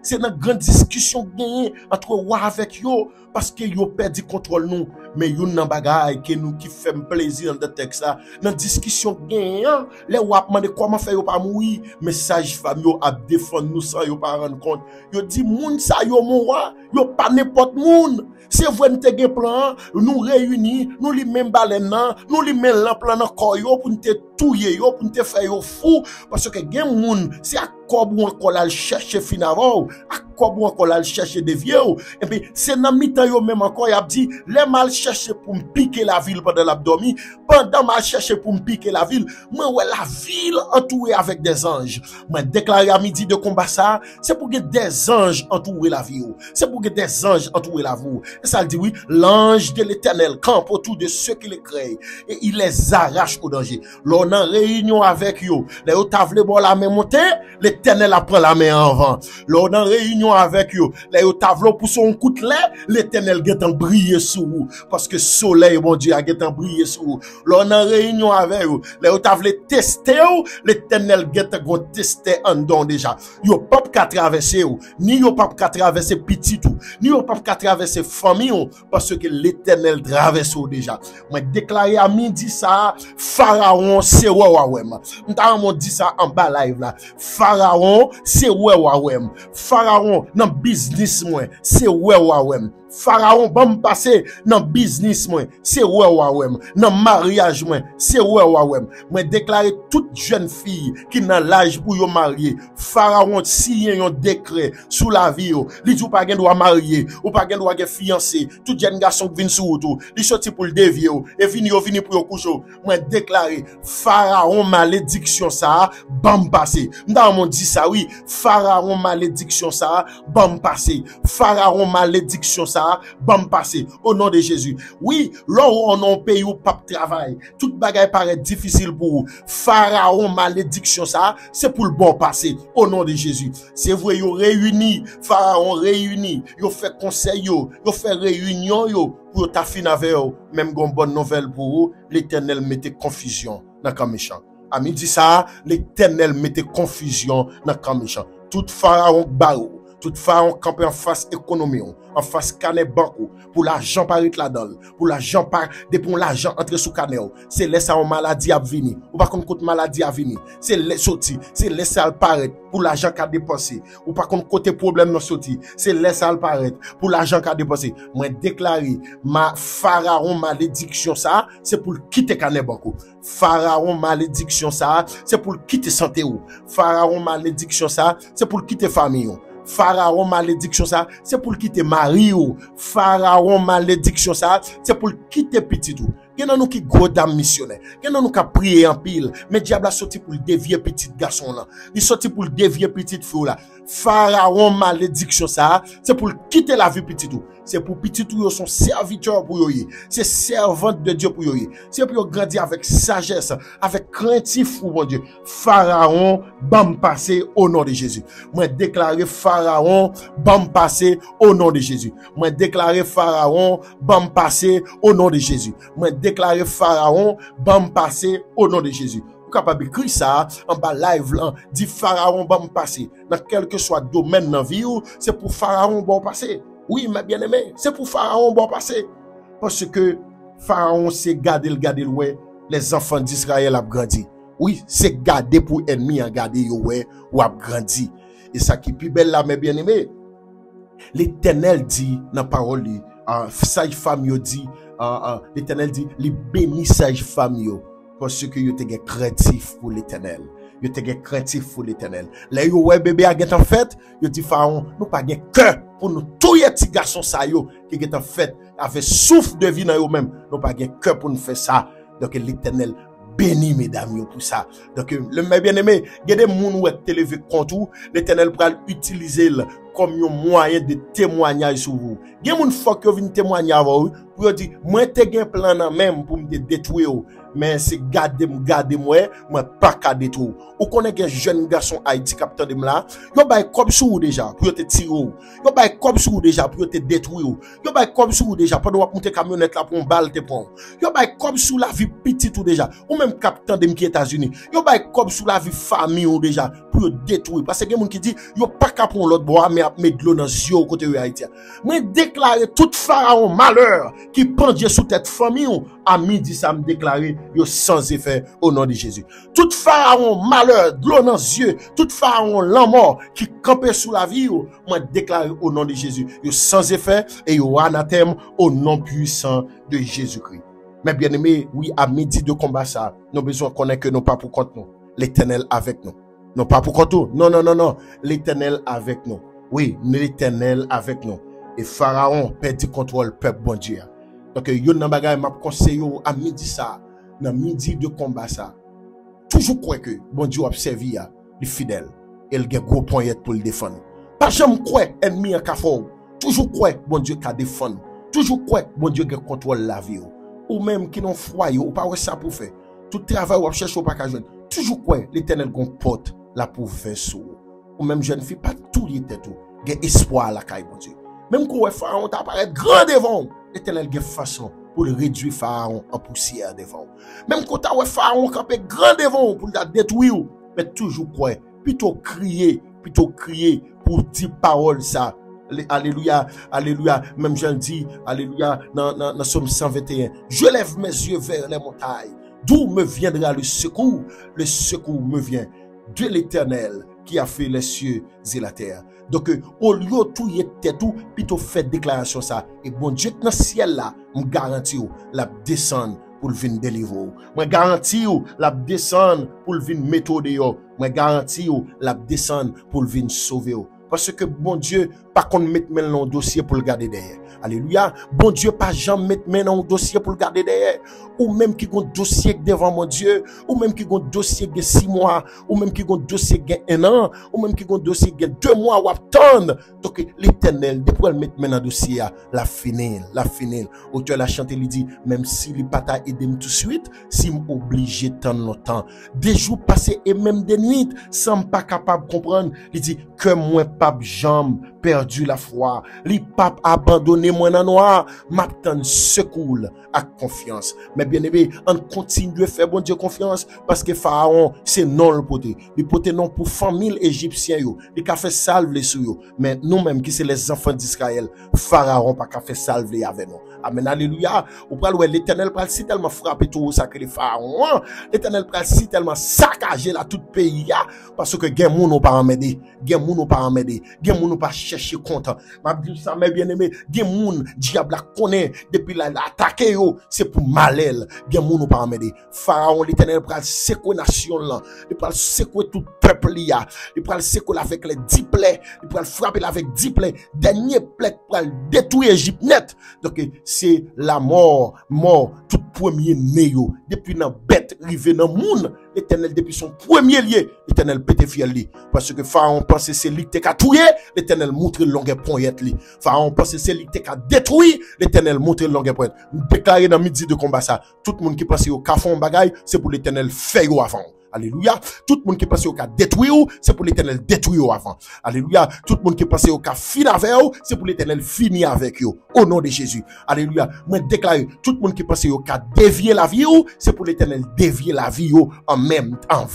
c'est une grande discussion gagné entre roi avec yo parce que yo perdu contrôle nous mais yon nan bagay que nous qui fait plaisir dans le texte là dans discussion gagné les roi demander comment faire yo pas mourir message femme yo a défendre nous sans yo pas rendre compte yo dit moun ça yo mon roi yo pas n'importe moun c'est vrai nous te gen plan nous réunir nous li même baleine nous li même plan dans corps yo pour nous te touyer yo pour nous te faire yo fou parce que gen moun c'est à quoi bon encore la chercher finalement à quoi bon encore la chercher des vieux et puis c'est dans mi-temps yo même encore y a dit les mal chercher pour me piquer la ville pendant l'abdomen pendant mal chercher pour me piquer la ville moi ouais la ville entourée avec des anges moi déclaré à midi de combat ça c'est pour que des anges entourer la vie c'est pour que des anges entourer la vie et ça dit oui l'ange de l'Éternel campe autour de ceux qui les créent et il les arrache au danger l'on en réunion avec eux les au tavle bon la main monter l'Éternel apprend la main en vent l'on en réunion avec eux les au tavle pour son coup de lait l'Éternel get en briller sur vous parce que soleil bon Dieu a get en briller sur vous l'on en réunion avec eux les au tavle tester l'Éternel get en tester en don déjà yo pas qu'à traverser ni yo pas qu'à traverser petit tout ni yo pas qu'à traverser famille parce que l'Éternel traverse déjà moi déclaré à midi ça Pharaon c'est wawem m'ta dit ça en bas live là Pharaon c'est wawem Pharaon dans business moi c'est wawem Pharaon va me passer dans business moi c'est wawem dans mariage moi c'est wawem moi déclarer toute jeune fille qui dans l'âge pour yo marier Pharaon signer un décret sous la vie yo li dit ou pas gen droit marier ou pas gen droit fiancé tout jeune garçon qui vient sur autour li sorti pour le dévier et vini pour yo coucher moi déclarer Pharaon malédiction ça bam passer dans mon dit ça oui Pharaon malédiction ça bam passer Pharaon malédiction ça bam passer au nom de Jésus oui lors on en pays ou pas travail toute bagaille paraît difficile pour vous Pharaon malédiction ça c'est pour le bon passer au nom de Jésus c'est vrai yo réuni Pharaon réuni yo fait conseil yo fait réunion yo pour ta fin avec eux même gon bonne nouvelle pour vous l'Éternel mettait confusion dans camp méchant à midi ça l'Éternel mettait confusion dans camp méchant tout Pharaon barou tout Pharaon campé en face économie en face canet banco pour l'argent paraître là-dedans pour l'argent par pour l'argent entrer sous canet c'est laisser en maladie à venir ou pas contre côté maladie à venir c'est laisser sortir c'est laisser à paraître pour l'argent qu'a dépensé ou pas contre côté problème non sorti c'est laisser à paraître pour l'argent qu'a dépensé moi déclarer ma Pharaon malédiction ça c'est pour quitter canet banco Pharaon malédiction ça c'est pour quitter santé ou Pharaon malédiction ça c'est pour quitter famille Pharaon malédiction ça, c'est pour quitter mari ou. Pharaon malédiction ça, c'est pour quitter petit ou. Il y a nous qui gros dame missionnaire. Il y a nous qui prié en pile. Mais diable a sorti pour le dévier petit garçon là. Il sorti pour le dévier petite fille là. Pharaon malédiction ça, c'est pour quitter la vie petit ou. C'est pour petit ou son serviteur pour yoye. C'est servante de Dieu pour yoye. C'est pour grandir avec sagesse, avec craintif pour mon Dieu. Pharaon, bam passé au nom de Jésus. Moi déclarer Pharaon, bam passé au nom de Jésus. Moi déclarer Pharaon, bam passé au nom de Jésus. Moi déclarer Pharaon, bam passé au nom de Jésus. Capable d'écrire ça en bas live là, dit Pharaon bam passé dans quel que soit domaine dans vie ou c'est pour Pharaon bon passer. Oui, mes bien-aimés, c'est pour Pharaon bon passer parce que Pharaon c'est garder ouais les enfants d'Israël a grandi. Oui, c'est garder pour ennemi en garder ouais ou a grandi. Et ça qui plus belle là mes bien-aimés. L'Éternel dit dans parole sage femme yo dit l'Éternel dit les bénis sage femme yo parce que yo te gen craintif pour l'Éternel. Yo te gen craintif pour l'Éternel. Là yo ouais bébé a gen en fait, yo dit Pharaon, nous pas gen cœur pour nous touyer petit garçon ça yo qui gen en fait avec souffle de vie dans yo même. Nous pas gen cœur pour nous faire ça. Donc l'Éternel béni mesdames yo pour ça. Donc le mes bien-aimé, il y a des moun ou te lever contre ou, l'Éternel pral utiliser comme un moyen de témoignage sur vous. Il y a moun faut que vinn témoigner avant vous pour dire moi te gen plan nan même pour me détruire mais c'est garder moi pas ka détruire. Ou connaît un jeune garçon Haïti capteur de là, yo bay comme sou déjà pour te tirer. Yo bay comme sou déjà pour te détruire. Yo bay comme sou déjà pendant monter camionnette là pour un balle te prend. Yo bay comme sou la vie petite ou déjà ou même capteur de qui États-Unis. Yo bay comme sou la vie famille ou déjà pour détruire parce que y a moun qui dit yo pas ka prendre l'autre bois mais mettre de l'eau dans yeux côté Haïti. Moi déclarer tout pharaon malheur qui pendait sous tête famille à midi ça me déclarer yo sans effet au nom de Jésus. Tout pharaon malheur de l'eau dans yeux, tout pharaon l'an mort qui campait sous la vie moi déclarer au nom de Jésus yo sans effet et yo anathème au nom puissant de Jésus-Christ. Mais bien aimé, oui à midi de combat ça, nous besoin connaître que nous pas pour compte nous. L'Éternel avec nous. Non pas pour compte nous. Non. L'Éternel avec nous. Oui, l'Éternel avec nous. Et Pharaon perd contrôle peuple bon Dieu. Donc yon nan bagay m'a conseillé à midi ça, dans midi de combat ça. Toujours croire que bon Dieu observe ya, il fidèle. Il gen gros point pour le défendre. Pas jamais croire ennemi en kafou. Toujours croire bon Dieu ka défendre. Toujours croire bon Dieu gen contrôle la vie ou même qui non froid ou pas ça pour faire. Tout travail ou chercher ou pas ka joindre. Toujours croire l'Éternel gon porte la pour faire sou. Ou même jeune fille pas tout li tête ou. Gen espoir la kay bon Dieu. Même quand Pharaon t'apparaît grand devant, l'Éternel a façon pour le réduire Pharaon en poussière devant. Même quand Pharaon campé grand devant pour le détruire, mais toujours quoi, plutôt crier pour dire parole ça. Alléluia, alléluia. Même Jean dit, alléluia, dans Somme 121. Je lève mes yeux vers les montagnes. D'où me viendra le secours? Le secours me vient de l'Éternel qui a fait les cieux et la terre. Donc, au lieu de tout y être tout, plutôt fait déclaration ça. Et bon Dieu, dans le ciel là, me garantit la descendre pour le venir délivrer. Me garantit la descendre pour le venir méthode yo. Me garantit la descendre pour le venir sauver. Parce que bon Dieu, pas qu'on mette dans le dossier pour le garder derrière. Alléluia. Bon Dieu, pas jamais mettre dans le dossier pour le garder derrière. Ou même qui ont dossier devant mon Dieu. Ou même qui ont dossier de 6 mois. Ou même qui ont dossier de 1 an. Ou même qui ont dossier de 2 mois ou attendre. Donc l'Éternel, depuis elle mettre dans le dossier, la finir. Auteur la chanter, il dit, même si il pas aider tout de suite, si m'obligé tant longtemps. Des jours passés et même des nuits, sans pas capable de comprendre, il dit, que moi, pape jambe, perdu la foi, li pape abandonné moi dans noir, m'attend secours à confiance. Mais bien aimé, on continue de faire bon Dieu confiance parce que Pharaon c'est non le poté. Le poté non pour famille égyptien yo, il a fait salve les sou yo. Mais nous même qui c'est les enfants d'Israël, Pharaon pas fait salve les avec nous. Amen, alléluia. Ou pral ouais l'Éternel pral si tellement frapper tout ça que les pharaons. L'Éternel pral si tellement saccager la tout pays parce que gen moun ou pas en m'aider. Gen moun ou pas en m'aider. aider. Gen moun pas chercher content. M'a dit ça mes bien-aimés, gen moun diable la connaît depuis la attaquer yo, c'est pour malel. Gen moun pas aider. Pharaon l'Éternel pral secouer nation là, il pral secouer tout peuple là, il pral secouer avec les 10 plaies, il pral frapper avec 10 plaies, dernier plaie pral détruire Égypte net. Donc c'est la mort tout premier né yo depuis nan bête rivé nan moun. L'Éternel depuis son premier lieu, l'Éternel pété fiel li parce que Pharaon pensait c'est lui qui t'a tué, l'Éternel montre longue poignette li. Pharaon pensait c'est lui qui t'a détruit, l'Éternel montre longue poignette. Déclaré dans midi de combat ça, tout le monde qui pense au cafon bagaille, c'est pour l'Éternel faire avant. Alléluia. Tout le monde qui passe au cas détruire, c'est pour l'Éternel détruire avant. Alléluia. Tout le monde qui passe au cas finir avec eux, c'est pour l'Éternel finir avec eux. Au nom de Jésus. Alléluia. Moi déclare, tout le monde qui passe au cas dévier la vie, c'est pour l'Éternel dévier la vie en même, en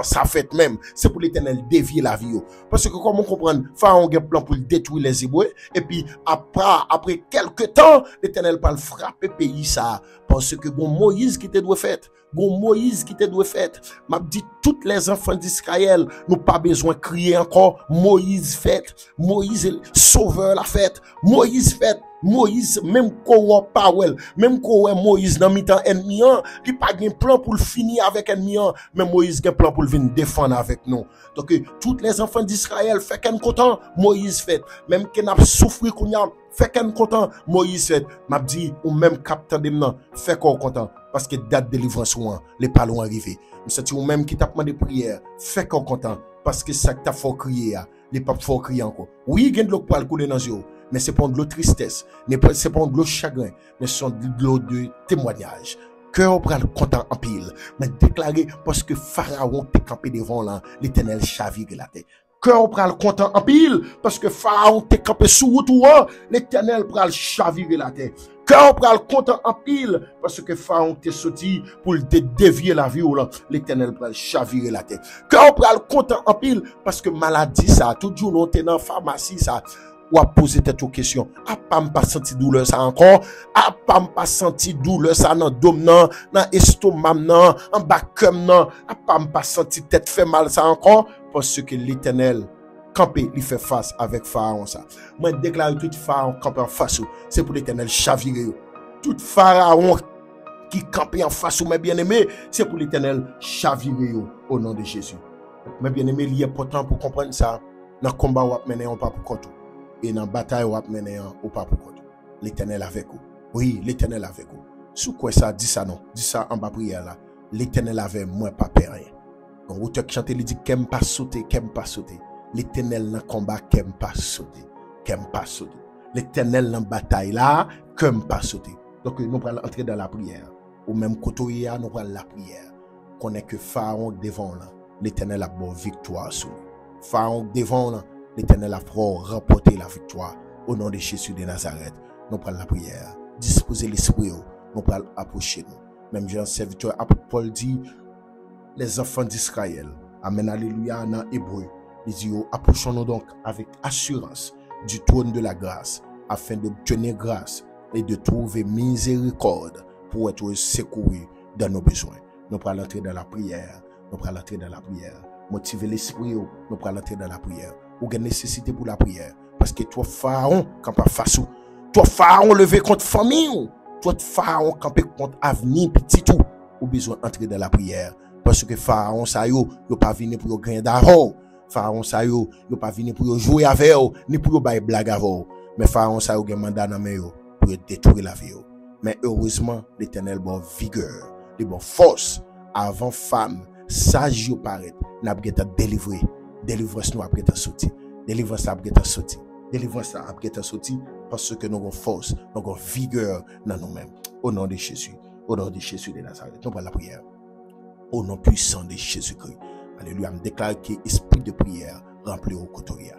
sa fête même. C'est pour l'Éternel dévier la vie. Parce que comment comprendre, Pharaon a un plan pour détruire les Hébreux, et puis après quelques temps, l'Éternel va frapper le pays ça. Parce que bon Moïse qui te doit faire. Bon Moïse qui te doit faire. M'a dit toutes les enfants d'Israël, nous pas besoin de crier encore. Moïse fait. Moïse sauveur la fête. Moïse fait. Moïse, même qu'on Powell, même qu'on Moïse dans mi-temps ennemi, il pas un plan pour le finir avec ennemi, mais Moïse a un plan pour le venir défendre avec nous. Donc, tous les enfants d'Israël fait qu'un content, Moïse fait. Même qu'on a souffert qu'on a fait qu'un content, Moïse fait. M'a dit, ou même captain de maintenant, fait qu'on content. Parce que date de délivrance ou les palons arrivés. C'est ou même qui t'a demandé prière, fait qu'on content. Parce que ça t'a faut crier, les papes faut crier encore. Oui, il y a de l'eau pour couler dans les yeux. Mais c'est pas de l'eau tristesse, c'est pas de l'eau chagrin, mais c'est de l'eau de témoignage. Cœur pral content en pile, mais déclaré parce que Pharaon t'est campé devant là, l'Éternel chavire la tête. Cœur pral content en pile parce que Pharaon t'est campé sous route, l'Éternel pral chavirer la tête. Cœur pral content en pile parce que Pharaon t'est sorti pour te dévier la vie là, l'Éternel pral chavirer la tête. Cœur pral content en pile parce que maladie ça, tout jour on t'est dans pharmacie ça. Ou à poser tête aux questions. A pas senti douleur ça encore. A pas senti douleur ça dans dôme nan, dans estomac nan, en bacum nan. A pas senti tête fait mal ça encore. Parce que l'Éternel campé, il fait face avec Pharaon ça. Moi déclare tout Pharaon campé en face. C'est pour l'Éternel chavirer. Tout Pharaon qui campé en face, mes bien-aimés, c'est pour l'Éternel chavirer au nom de Jésus. Mes bien-aimés, il est important pour comprendre ça. Dans le combat, on va mener un pas pour contre. Et dans la bataille, on va mener au pas pour contre. L'Éternel avec vous. Oui, l'Éternel avec vous. Sous quoi ça, dis ça non. Dis ça en bas prière là. L'Éternel avec moi, pas peur rien. Donc, auteur qui chante, il dit qu'aime pas sauter, qu'aime pas sauter. L'Éternel dans le combat, qu'aime pas sauter, qu'aime pas sauter. L'Éternel dans la bataille là, qu'aime pas sauter. Donc, nous allons entrer dans la prière. Ou même côté, nous allons la prière. Qu'on est que Pharaon devant là. L'Éternel a bonne victoire sur nous. Pharaon devant là. L'Éternel a remporté la victoire au nom de Jésus de Nazareth. Nous prenons la prière. Disposez l'esprit. Nous prenons approcher nous. Même Jean serviteur Paul dit, les enfants d'Israël. Amen, alléluia, dans Hébreu. Il dit, approchons-nous donc avec assurance du trône de la grâce, afin d'obtenir grâce et de trouver miséricorde pour être secouru dans nos besoins. Nous prenons l'entrée dans la prière. Nous prenons l'entrée dans la prière. Motiver l'esprit. Nous prenons l'entrée dans la prière. Ou une nécessité pour la prière. Parce que toi, Pharaon, quand pas face ou. Toi, Pharaon, levé contre famille ou. Toi, Pharaon, campé contre avenir, petit tout. Ou besoin d'entrer dans la prière. Parce que Pharaon, ça yo pas venu pour gagner d'argent. Pharaon, ça yo pas venu pour jouer avec eux, ni pour bailler blague avec eux. Mais Pharaon, ça yo gen mandat dans main pour détruire la vie. Mais heureusement, l'Éternel bon vigueur, de bon force, avant femme, sage yo paraît, n'a pas délivré. Délivrance nous après ta sorti. Délivrance après ta sorti. Délivrance après ta sorti parce que nous avons force, nous avons vigueur dans nous-mêmes. Au nom de Jésus. Au nom de Jésus de Nazareth. Nous prenons la prière. Au nom puissant de Jésus-Christ. Alléluia. Je déclare que l'esprit de prière remplit au côtoya.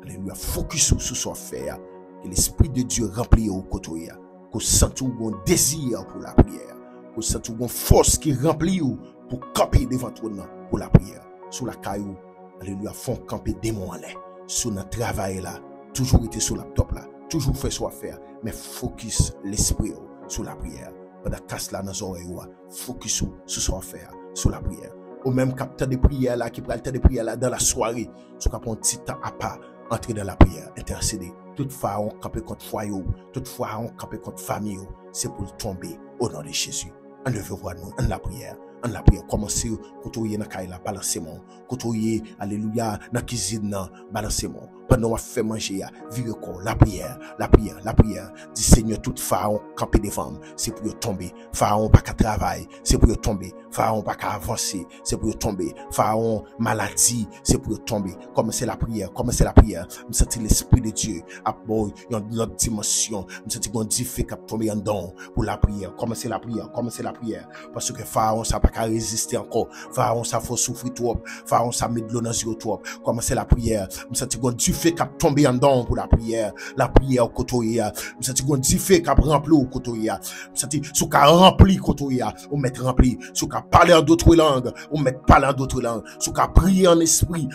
Alléluia. Focus sur ce faire. Que l'esprit de Dieu remplit au côtoya. Que sente un désir pour la prière. Que sente une force qui remplit pour camper devant toi pour la prière. Sous la caillou. Alléluia, font camper démon en l'air. Sur notre travail là, toujours été sur le laptop là, toujours fait soit faire, mais focus l'esprit sur la prière. Pendant casse là dans les oreilles, focus sur soit faire, sur la prière. Ou même capteur de prière là, qui prend le temps de prière là dans la soirée, sous cap un petit temps à part, entrer dans la prière, intercéder. Toute pharaon campé contre foyer, toute pharaon campé contre famille, c'est pour tomber au nom de Jésus. On le veut voir nous, en la prière. En la prière, commencez, côtoyer dans la balancement, côtoyer, alléluia, dans la cuisine, balancement. Pendant qu'on fait manger, vivre quoi, la prière, la prière, la prière. Dis Seigneur, tout pharaon campé devant, c'est pour tomber. Pharaon pas qu'à travailler, c'est pour tomber. Pharaon pas qu'à avancer, c'est pour tomber. Pharaon maladie, c'est pour tomber. Commencez la prière, commencez la prière. Nous sentons l'esprit de Dieu, à boy, dans l'autre dimension. Nous sentons qu'on dit fait qu'à tomber en don pour la prière. Commencez la prière, commencez la prière. Parce que Pharaon, ça pas qu'à résister encore. Pharaon, ça faut souffrir trop. Pharaon, ça met de l'eau dans yeux trop. Commencez la prière. Nous sentons qu'on dit fait qu'à tomber en don pour la prière au côté. Nous sentons qu'on dit fait qu'à remplir au côté. Nous sentons sous qu'à remplir côté, on met rempli. Sous qu'à parler en d'autres langues, on met parler en d'autres langues. Sous qu'à prier en esprit,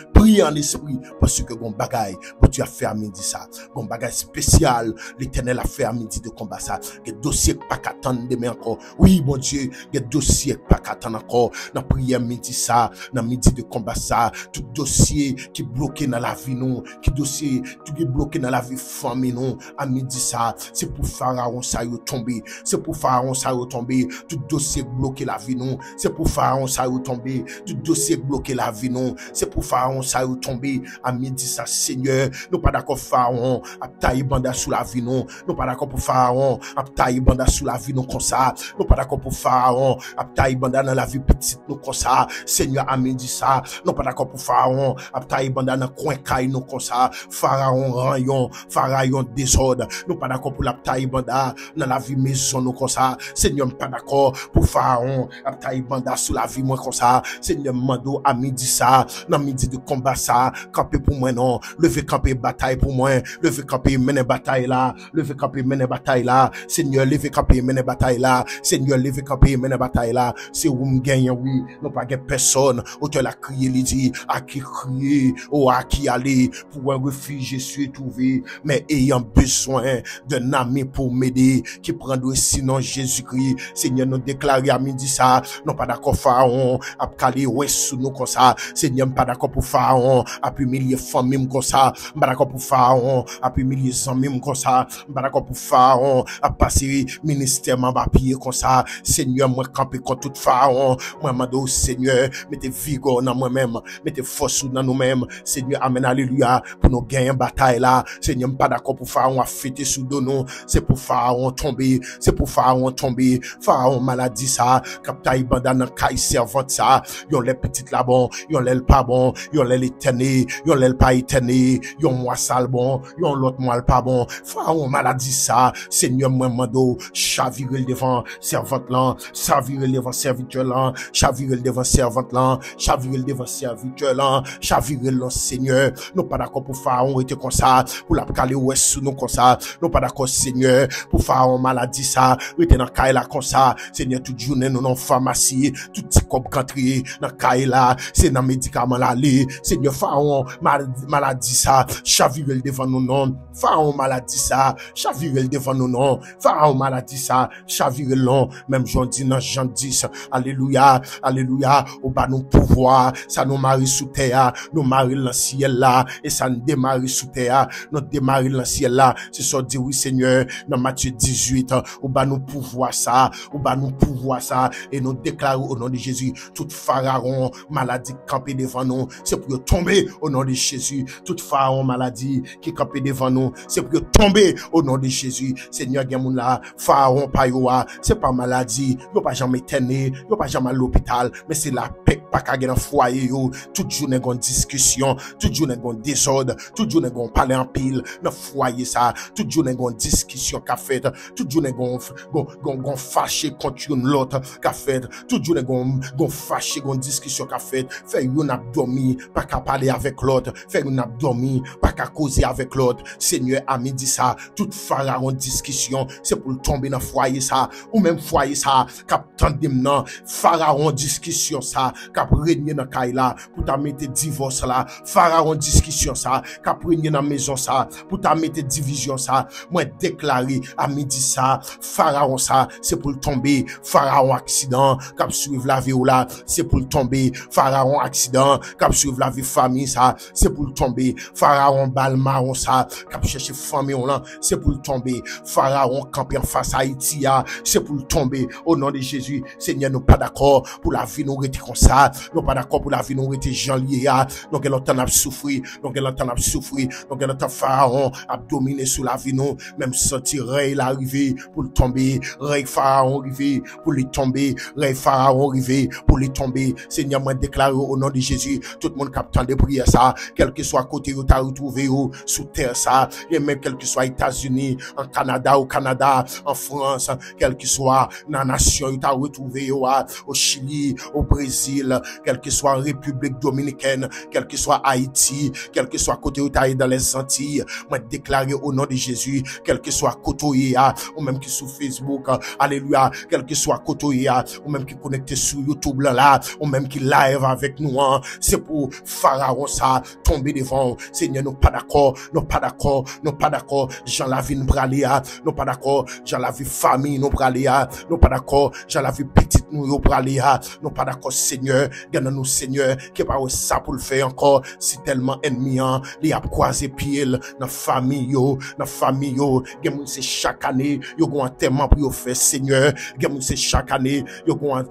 parce que bon bagaille, bon Dieu a fait à midi ça. Bon bagaille spécial, l'Éternel a fait à midi de combat ça. Des dossiers pas qu'attendre demain encore. Oui, bon Dieu, des dossiers pas qu'attendre encore. Dans prière midi ça, dans midi de combat ça, tout dossier qui bloqué dans la vie non, qui dossier tout qui bloqué dans la vie famille non, à midi ça, c'est pour Pharaon ça y tomber, c'est pour Pharaon ça y tomber, tout dossier bloqué la vie non, c'est pour Pharaon ça y tomber, tout dossier bloqué la vie non, c'est pour Pharaon ça y tomber, à midi ça Seigneur, nous pas d'accord Pharaon, à tailler banda sous la vie non, nous pas d'accord pour Pharaon, à tailler banda sous la vie non comme ça, nous pas d'accord pour Pharaon, à tailler banda dans la vie petite nous comme ça, Seigneur à midi ça, nous pas d'accord pour Pharaon, à tailler banda dans coin caille nous comme ça, Pharaon Pharaon désordre, nous pas d'accord pour la taille banda dans la vie maison nous comme ça, Seigneur pas d'accord pour Pharaon, à taille banda sous la vie moi comme ça, Seigneur mando à midi ça, dans midi de combat ça, camper pour moi non, lever camper bataille pour moi, lever camper mener bataille là, lever camper mener bataille là, Seigneur lever camper mener bataille là, Seigneur lever camper mener bataille là, c'est où me gagne oui, non pas personne, auteur la crier lui dit à qui crier, ou à qui aller pour un refuge je suis trouvé, mais ayant besoin d'un ami pour m'aider, qui prendrait sinon Jésus-Christ, Seigneur nous déclarer à midi ça, non pas d'accord Pharaon, à caler ouais sous nous comme ça, Seigneur pas d'accord pour Pharaon, à humilier famille comme ça, pas d'accord pour Pharaon, à humilier amis comme ça, pas d'accord pour Pharaon, à passer ministère m'a papier comme ça, Seigneur moi camper contre tout Pharaon, moi mando Seigneur, mettez vigueur dans moi-même, mettez force dans nous-mêmes, Seigneur amen alléluia, pour nous gagner bataille là, Seigneur pas d'accord pour Pharaon à fêter sous nous, c'est pour Pharaon tomber, c'est pour Pharaon tomber, Pharaon maladie ça, captaï banda dans caille servante ça, yon les petites là bon, yon les pas bon, yon les éterné, yon les pas éterné, yon moi sale bon, yon l'autre moi pas bon, Pharaon maladie ça, Seigneur moi mando, chavirer devant servante là, chavirer devant serviteur là, chavirer devant servante là, chavirer devant serviteur là, chavirer là Seigneur, nous pas d'accord pour Pharaon était comme ça, pour la caler ouest sous nous comme ça, nous pas d'accord Seigneur, pour Pharaon maladie ça, était dans caille là comme ça, Seigneur toute journée nous dans pharmacie, tout petit cop country dans caille là, c'est dans médicament là aller, Seigneur Pharaon maladie ça, chavirer devant nous non, Pharaon maladie ça, chavirer devant nous non, Pharaon maladie ça, chavirer non, même Jean dit dans Jean 10, alléluia, alléluia, au bas nous pouvoir, ça nous marie sous terre, nous marie dans ciel là, et ça nous démarre sous terre, nous démarre dans ciel là, c'est ça dit oui Seigneur, dans Matthieu 18, au bas nous pouvoir ça, au bas nous pouvoir ça, et nous déclarons au nom de Jésus, tout pharaon maladie campé devant nous, c'est pour tomber au nom de Jésus, tout pharaon maladie qui campé devant nous, c'est pour tomber au nom de Jésus, Seigneur Gamoun là, pharaon payoa, c'est pas maladie, yo pas jamais tenir, yo pas jamais à l'hôpital, mais c'est la paix pas qu'à dans foyer yo, toute journée gon discussion, toute journée gon désordre, toute journée gon parler en pile dans foyer ça, toute journée gon discussion qu'a fait, toute journée gon fâché contre une l'autre qu'a fait, toute journée gon fâché gon discussion qu'a fait, fait une abdomi pas qu'à parler avec l'autre, fait une abdomi pas qu'à causer avec l'autre, Seigneur a midi ça, toute pharaon discussion, c'est pour tomber dans foyer ça, ou même foyer ça, qu'a tandem nan, pharaon discussion ça, qu'a régner dans caille là, pour ta mettre divorce là, pharaon discussion ça, ça, qu'a prégné dans maison ça, pour ta mettre division ça, moi déclarer à midi ça, Pharaon ça, c'est pour le tomber, Pharaon accident, qu'a suivre la vie ou là, c'est pour le tomber, Pharaon accident, qu'a suivre la vie famille ça, c'est pour le tomber, Pharaon balmaron ça, qu'a chercher famille ou là, c'est pour le tomber, Pharaon camper en face à Haïti, c'est pour le tomber, au nom de Jésus, Seigneur, nous pas d'accord pour la vie nous rester comme ça, nous pas d'accord pour la vie nous rester gens liés, donc elle entend souffrir, donc elle entend souffrir, donc elle entend Pharaon a dominé sous la vie nous, même sentir rey l'arriver pour le tomber, rey Pharaon arriver pour lui tomber, rey Pharaon arriver pour lui tomber, Seigneur, moi déclare au nom de Jésus, tout le monde captant de prière ça, quel que soit côté où t'as retrouvé ou sous terre ça, et même quel que soit États-Unis, en Canada, au Canada, en France, quel que soit dans la nation où t'as retrouvé au Chili, au Brésil, quel que soit République Dominicaine, quel que soit Haïti, quel que soit côté où t'as dans les Antilles, moi déclarer au nom de Jésus, quel que soit côté ou même qui sur Facebook, alléluia, quel que soit côté ou même qui connecté sur YouTube là, ou même qui live avec nous, c'est pour Pharaon ça, tomber devant, Seigneur, nous pas d'accord, nous pas d'accord, nous pas d'accord, Jean la vie nous praler, nous pas d'accord, Jean la vie famille nous praler, nous pas d'accord, Jean la vie petite nous praler, nous pas d'accord, Seigneur, gagne nous Seigneur, qui pas ça pour le faire encore, si tellement ennemi, li a croisé pied dans famille yo, gen c'est chaque année, yo gon enterrement pour yo faire Seigneur, gen c'est chaque année, yo gon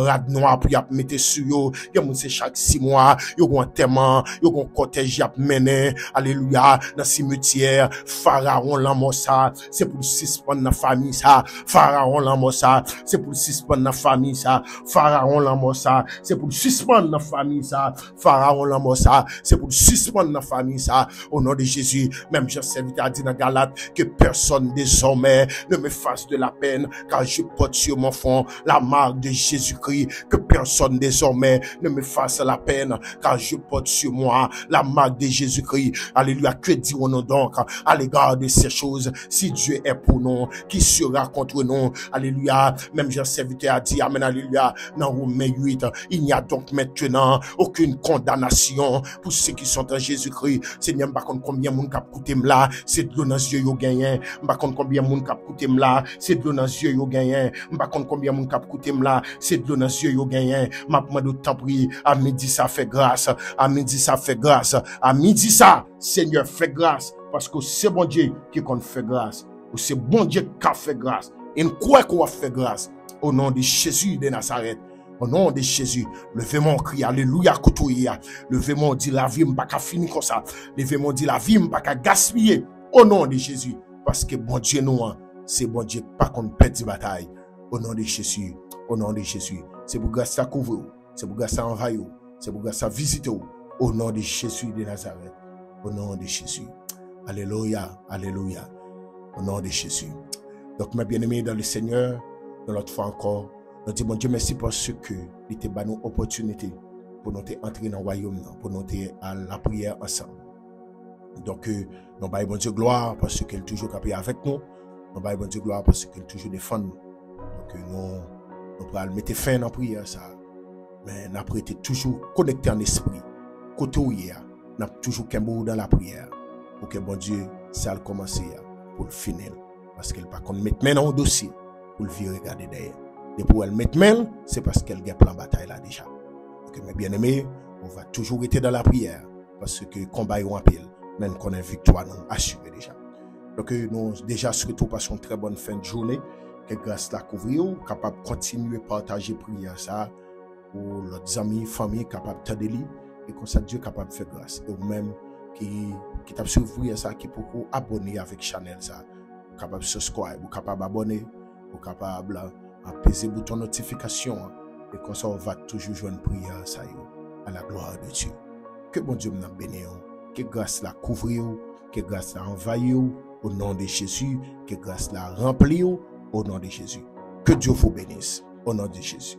rad noir pour y mettre sur yo, gen c'est chaque 6 mois, yo gon enterrement, yo gon cortège y a mené, alléluia, dans cimetière, Pharaon l'amour ça, c'est pour suspendre la famille ça, Pharaon l'amour ça, c'est pour suspendre la famille ça, Pharaon l'amour ça, c'est pour suspendre la famille ça, Pharaon l'amour ça, c'est pour suspendre la famille ça, au nom de Jésus, même Jean-Serviteur a dit dans Galate, que personne désormais ne me fasse de la peine, car je porte sur mon front la marque de Jésus-Christ, que personne désormais ne me fasse la peine, car je porte sur moi la marque de Jésus-Christ. Alléluia, que dirons-nous donc à l'égard de ces choses? Si Dieu est pour nous, qui sera contre nous? Alléluia, même Jean-Serviteur a dit, amen, alléluia, dans Romains 8, il n'y a donc maintenant aucune condamnation pour ceux qui sont en Jésus-Christ. Seigneur, par contre, combien moun k'ap koute m'la, c'est de l'eau dans les yeux yo gagné. Par contre, combien moun k'ap koute m'la, c'est de l'eau dans les yeux yo gagné. Par contre, combien moun k'ap koute m'la, c'est de l'eau dans les yeux yo gagné. M'a demandé temps pri, à midi ça fait grâce, à midi ça fait grâce, à midi ça, Seigneur fait grâce, parce que c'est bon Dieu qui compte fait grâce, ou c'est bon Dieu qui a fait grâce. Et nous croyons qu'on va faire grâce au nom de Jésus de Nazareth. Au nom de Jésus, levez-moi cri, alléluia, koutouya. Levez-moi dit la vie m'pas qu'à finir comme ça. Levez-moi dit la vie m'pas qu'à gaspiller. Au nom de Jésus. Parce que bon Dieu nous, c'est bon Dieu pas qu'on perd de bataille. Au nom de Jésus. Au nom de Jésus. C'est pour grâce à couvrir. C'est pour grâce à envahir. C'est pour grâce à visiter. Au nom de Jésus de Nazareth. Au nom de Jésus. Alléluia, alléluia. Au nom de Jésus. Donc, mes bien-aimés dans le Seigneur, dans l'autre fois encore, nous disons, bon Dieu, merci parce que il t'a donné une opportunité pour nous entrer dans le royaume, pour nous à la prière ensemble. Donc, nous baillons bon Dieu gloire parce qu'elle est toujours capée avec nous. Nous baillons bon Dieu gloire parce qu'elle est toujours défend nous. Donc, nous pourrons mettre fin à la prière, ça. Mais nous avons été toujours connectés en esprit. Côté où il y a, nous avons toujours qu'un dans la prière. Pour que bon Dieu, ça a commencé pour le finir. Parce qu'elle pas qu'on mette main dans le dossier pour le virer regarder derrière. Et pour elle mettre main, c'est parce qu'elle a plan bataille là déjà. Donc mes bien-aimés, on va toujours être dans la prière parce que combat est en pile, même qu'on a une victoire nous assurée déjà. Donc nous déjà souhaitons passer une très bonne fin de journée, que grâce la couvrir, capable de continuer à partager prière ça pour leurs amis, famille capable de t'aider et comme ça Dieu capable de faire grâce. Et vous-même qui t'a suivi ça qui pour abonner avec channel ça, capable de subscribe, ou capable d'abonner, ou capable apaiser le bouton notification et comme ça on va toujours jouer une prière ça à la gloire de Dieu. Que bon Dieu nous bénisse, que grâce la couvre, que grâce la envahisse au nom de Jésus, que grâce la remplit au nom de Jésus. Que Dieu vous bénisse au nom de Jésus.